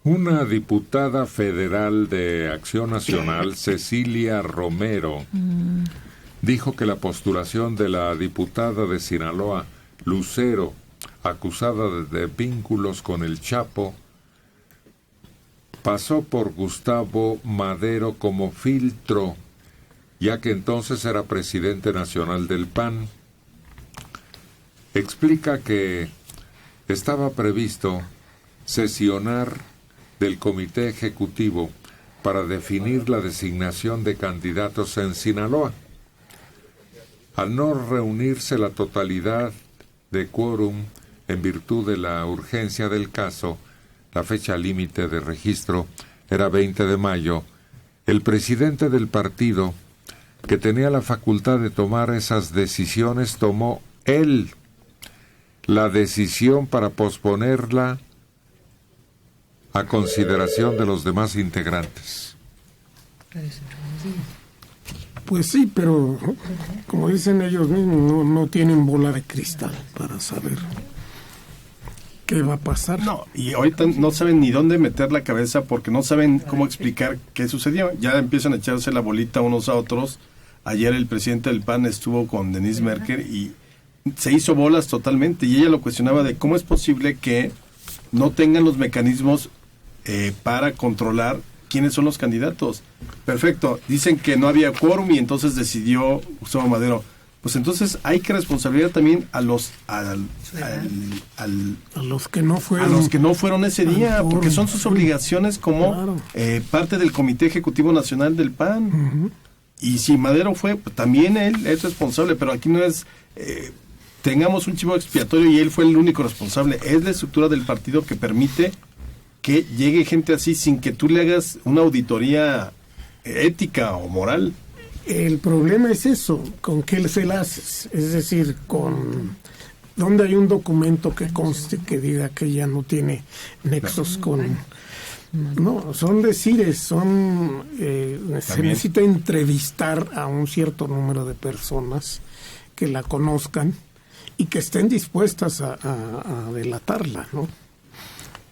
Una diputada federal de Acción Nacional, Cecilia Romero, dijo que la postulación de la diputada de Sinaloa, Lucero, acusada de vínculos con el Chapo, pasó por Gustavo Madero como filtro, ya que entonces era presidente nacional del PAN. Explica que estaba previsto sesionar del Comité Ejecutivo para definir la designación de candidatos en Sinaloa. Al no reunirse la totalidad de quórum en virtud de la urgencia del caso, la fecha límite de registro era 20 de mayo, el presidente del partido, que tenía la facultad de tomar esas decisiones, tomó él la decisión para posponerla a consideración de los demás integrantes. Pues sí, pero como dicen ellos mismos, no tienen bola de cristal para saber qué va a pasar. No, y ahorita no saben ni dónde meter la cabeza porque no saben cómo explicar qué sucedió. Ya empiezan a echarse la bolita unos a otros. Ayer el presidente del PAN estuvo con Denise Merker y se hizo bolas totalmente, y ella lo cuestionaba de cómo es posible que no tengan los mecanismos para controlar quiénes son los candidatos. Perfecto, dicen que no había quórum y entonces decidió Gustavo Madero. Pues entonces hay que responsabilizar también a los que no fueron, a los que no fueron ese día, porque son sus obligaciones como parte del Comité Ejecutivo Nacional del PAN. Uh-huh. Y si Madero fue, pues también él es responsable, pero aquí no es tengamos un chivo expiatorio y él fue el único responsable. Es la estructura del partido que permite que llegue gente así sin que tú le hagas una auditoría ética o moral. El problema es eso, con qué se la haces, es decir, con donde hay un documento que conste que diga que ella no tiene nexos con... No, son decires, se necesita entrevistar a un cierto número de personas que la conozcan y que estén dispuestas a delatarla, ¿no?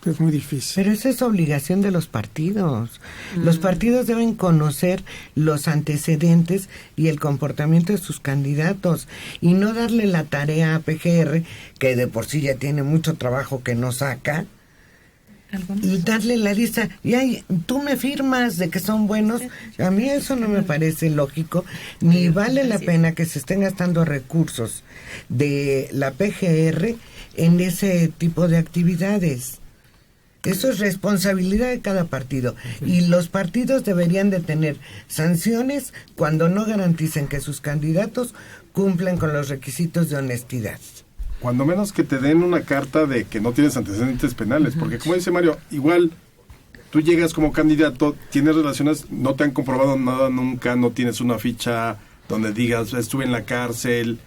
Es muy difícil. Pero esa es obligación de los partidos. Los partidos deben conocer los antecedentes y el comportamiento de sus candidatos y no darle la tarea a PGR, que de por sí ya tiene mucho trabajo que no saca, y darle la lista. Y ahí, tú me firmas de que son buenos. A mí eso no me parece lógico, ni vale la pena que se estén gastando recursos de la PGR en ese tipo de actividades. Eso es responsabilidad de cada partido y los partidos deberían de tener sanciones cuando no garanticen que sus candidatos cumplan con los requisitos de honestidad. Cuando menos que te den una carta de que no tienes antecedentes penales, porque como dice Mario, igual tú llegas como candidato, tienes relaciones, no te han comprobado nada nunca, no tienes una ficha donde digas estuve en la cárcel,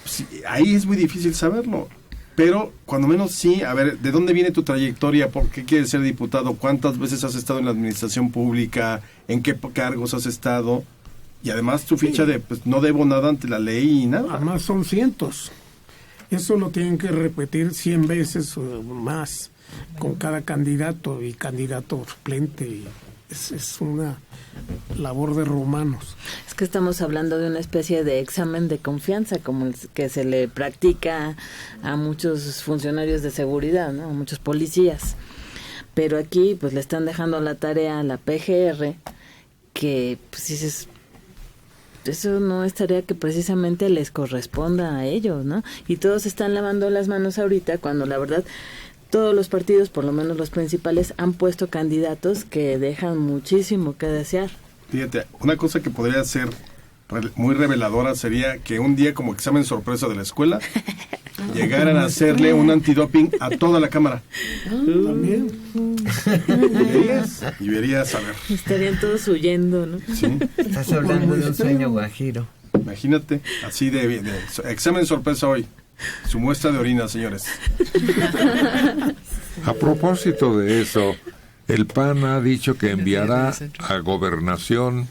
pues, ahí es muy difícil saberlo. Pero, cuando menos sí, a ver, ¿de dónde viene tu trayectoria? ¿Por qué quieres ser diputado? ¿Cuántas veces has estado en la administración pública? ¿En qué cargos has estado? Y además tu ficha de, pues, no debo nada ante la ley y nada. Además son cientos. Eso lo tienen que repetir 100 veces o más con cada candidato y candidato suplente. Es una labor de romanos. Es que estamos hablando de una especie de examen de confianza como el que se le practica a muchos funcionarios de seguridad, ¿no? A muchos policías. Pero aquí pues le están dejando la tarea a la PGR, que pues dices, eso no es tarea que precisamente les corresponda a ellos, ¿no? Y todos están lavando las manos ahorita cuando la verdad todos los partidos, por lo menos los principales, han puesto candidatos que dejan muchísimo que desear. Fíjate, una cosa que podría ser muy reveladora sería que un día como examen sorpresa de la escuela llegaran a hacerle un antidoping a toda la cámara. También. Y verías a ver. Estarían todos huyendo, ¿no? Sí. Estás hablando de un sueño guajiro. Imagínate, así de examen sorpresa hoy. Su muestra de orina, señores. A propósito de eso, el PAN ha dicho que enviará a Gobernación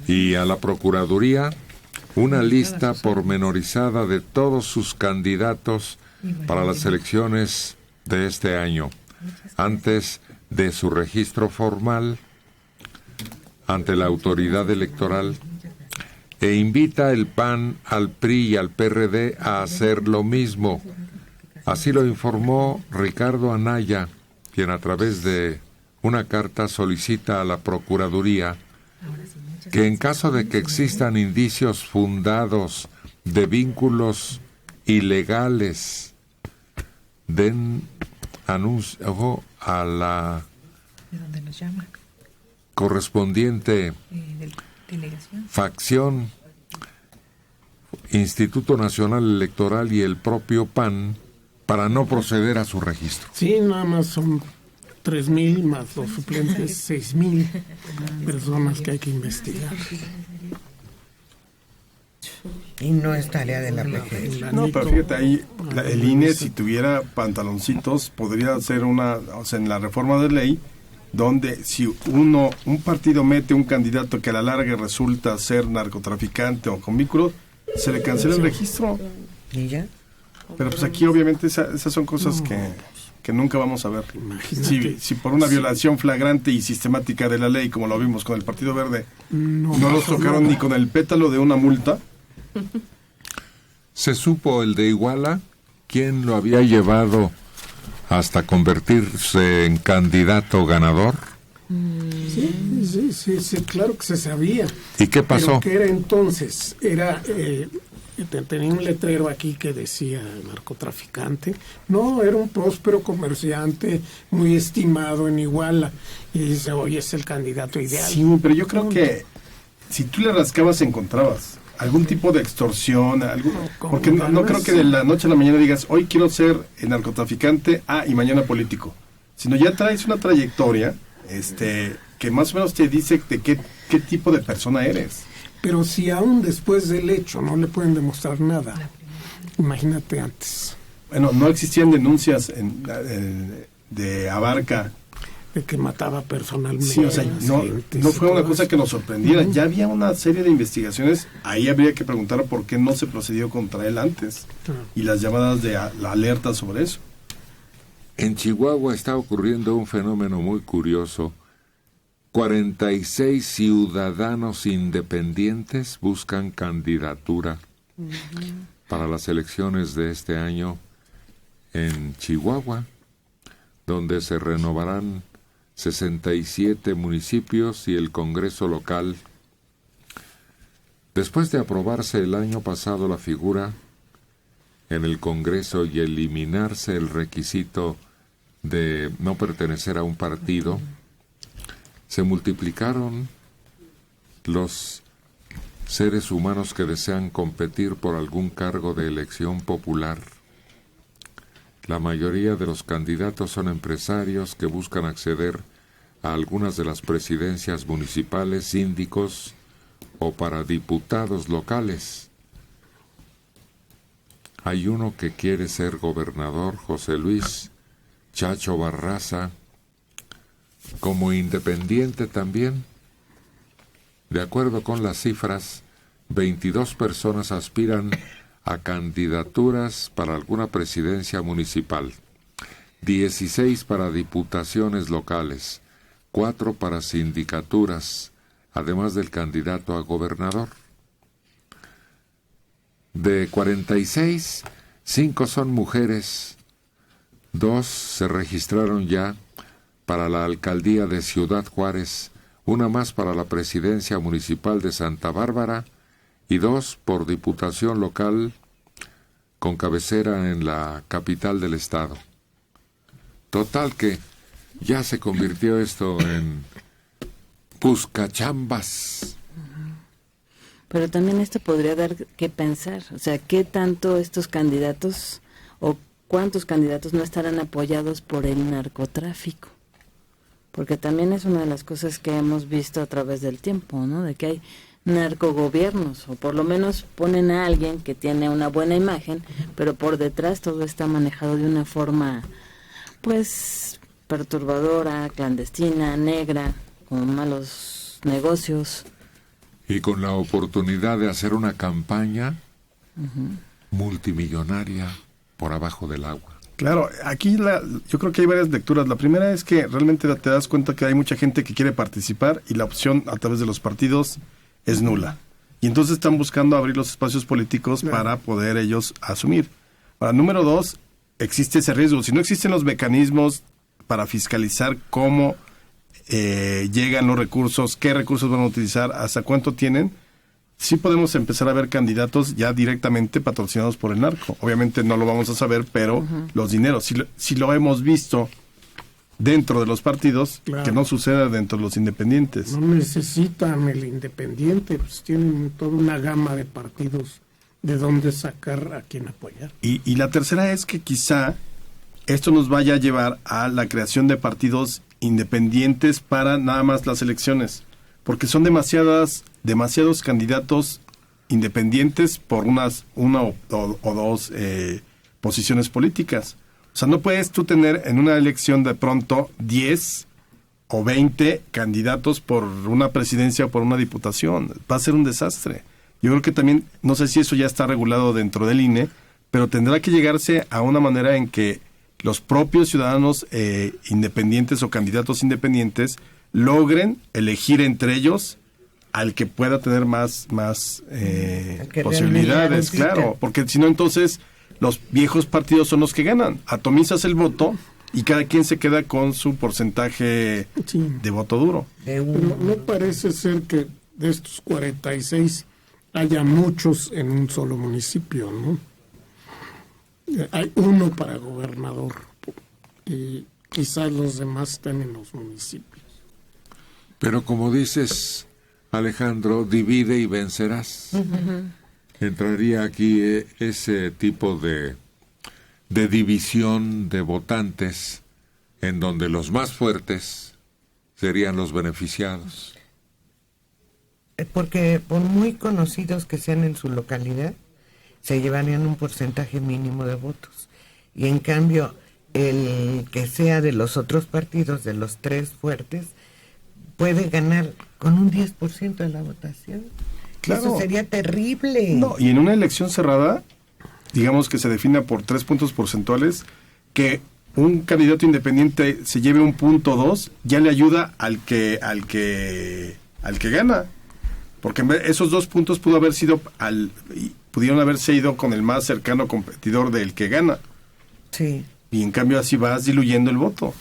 y a la Procuraduría una lista pormenorizada de todos sus candidatos para las elecciones de este año. antes de su registro formal ante la autoridad electoral e invita el PAN al PRI y al PRD a hacer lo mismo. Así lo informó Ricardo Anaya, quien a través de una carta solicita a la Procuraduría que en caso de que existan indicios fundados de vínculos ilegales, den anuncio a la correspondiente facción, Instituto Nacional Electoral y el propio PAN para no proceder a su registro. Sí, nada más son 3,000 más los suplentes, 6,000 personas que hay que investigar. Y no es tarea de la PGR. No, pero fíjate, ahí el INE, si tuviera pantaloncitos, podría hacer en la reforma de ley, donde si un partido mete un candidato que a la larga resulta ser narcotraficante o con vínculos, se le cancela el registro. ¿Y ya? Pero pues aquí obviamente esas son cosas que nunca vamos a ver. Si por una violación flagrante y sistemática de la ley, como lo vimos con el Partido Verde, no los tocaron ni con el pétalo de una multa. ¿Se supo el de Iguala? ¿Quién lo había llevado hasta convertirse en candidato ganador? Sí, claro que se sabía. ¿Y qué pasó? Pero que era entonces, tenía un letrero aquí que decía narcotraficante. No, era un próspero comerciante muy estimado en Iguala. Y dice, oye, es el candidato ideal. Sí, pero yo creo que si tú le rascabas encontrabas algún tipo de extorsión, porque no creo que de la noche a la mañana digas, hoy quiero ser narcotraficante, y mañana político. Sino ya traes una trayectoria que más o menos te dice de qué tipo de persona eres. Pero si aún después del hecho no le pueden demostrar nada, imagínate antes. Bueno, no existían denuncias de Abarca. De que mataba personalmente. Sí, o sea, no fue una cosa que nos sorprendiera. Ya había una serie de investigaciones. Ahí habría que preguntar por qué no se procedió contra él antes. Y las llamadas de la alerta sobre eso. En Chihuahua está ocurriendo un fenómeno muy curioso. 46 ciudadanos independientes buscan candidatura para las elecciones de este año en Chihuahua, donde se renovarán 67 municipios y el Congreso local. Después de aprobarse el año pasado la figura en el Congreso y eliminarse el requisito de no pertenecer a un partido, se multiplicaron los seres humanos que desean competir por algún cargo de elección popular. La mayoría de los candidatos son empresarios que buscan acceder a algunas de las presidencias municipales, síndicos o para diputados locales. Hay uno que quiere ser gobernador, José Luis Chacho Barraza, como independiente también. De acuerdo con las cifras, 22 personas aspiran a candidaturas para alguna presidencia municipal, 16 para diputaciones locales, 4 para sindicaturas, además del candidato a gobernador. De 46, 5 son mujeres, 2 se registraron ya para la alcaldía de Ciudad Juárez, una más para la presidencia municipal de Santa Bárbara y 2 por diputación local con cabecera en la capital del estado. Total que ya se convirtió esto en buscachambas. Pero también esto podría dar que pensar, o sea, ¿qué tanto estos candidatos o cuántos candidatos no estarán apoyados por el narcotráfico? Porque también es una de las cosas que hemos visto a través del tiempo, ¿no? De que hay narcogobiernos, o por lo menos ponen a alguien que tiene una buena imagen, pero por detrás todo está manejado de una forma, pues, perturbadora, clandestina, negra, con malos negocios. Y con la oportunidad de hacer una campaña multimillonaria por abajo del agua. Claro, aquí yo creo que hay varias lecturas. La primera es que realmente te das cuenta que hay mucha gente que quiere participar y la opción a través de los partidos es nula. Y entonces están buscando abrir los espacios políticos para poder ellos asumir. Para número 2, existe ese riesgo. Si no existen los mecanismos para fiscalizar cómo llegan los recursos, qué recursos van a utilizar, hasta cuánto tienen, sí podemos empezar a ver candidatos ya directamente patrocinados por el narco. Obviamente no lo vamos a saber, pero los dineros, si lo hemos visto dentro de los partidos, que no suceda dentro de los independientes. No necesitan el independiente, pues tienen toda una gama de partidos de dónde sacar a quien apoyar. Y la tercera es que quizá esto nos vaya a llevar a la creación de partidos independientes para nada más las elecciones, porque son demasiados candidatos independientes por una o dos posiciones políticas. O sea, no puedes tú tener en una elección de pronto 10 o 20 candidatos por una presidencia o por una diputación. Va a ser un desastre. Yo creo que también, no sé si eso ya está regulado dentro del INE, pero tendrá que llegarse a una manera en que los propios ciudadanos independientes o candidatos independientes logren elegir entre ellos al que pueda tener más posibilidades, claro, porque si no entonces los viejos partidos son los que ganan, atomizas el voto y cada quien se queda con su porcentaje de voto duro. No parece ser que de estos 46 haya muchos en un solo municipio, ¿no? Hay uno para gobernador y quizás los demás están en los municipios. Pero como dices, Alejandro, divide y vencerás. Entraría aquí ese tipo de división de votantes en donde los más fuertes serían los beneficiados. Porque por muy conocidos que sean en su localidad, se llevarían un porcentaje mínimo de votos. Y en cambio, el que sea de los otros partidos, de los tres fuertes, puede ganar con un 10% de la votación. Claro. Eso sería terrible. No, y en una elección cerrada, digamos que se defina por 3 puntos porcentuales, que un candidato independiente se lleve 1.2, ya le ayuda al que gana. Porque esos 2 puntos pudieron haberse ido con el más cercano competidor del que gana. Sí. Y en cambio así vas diluyendo el voto.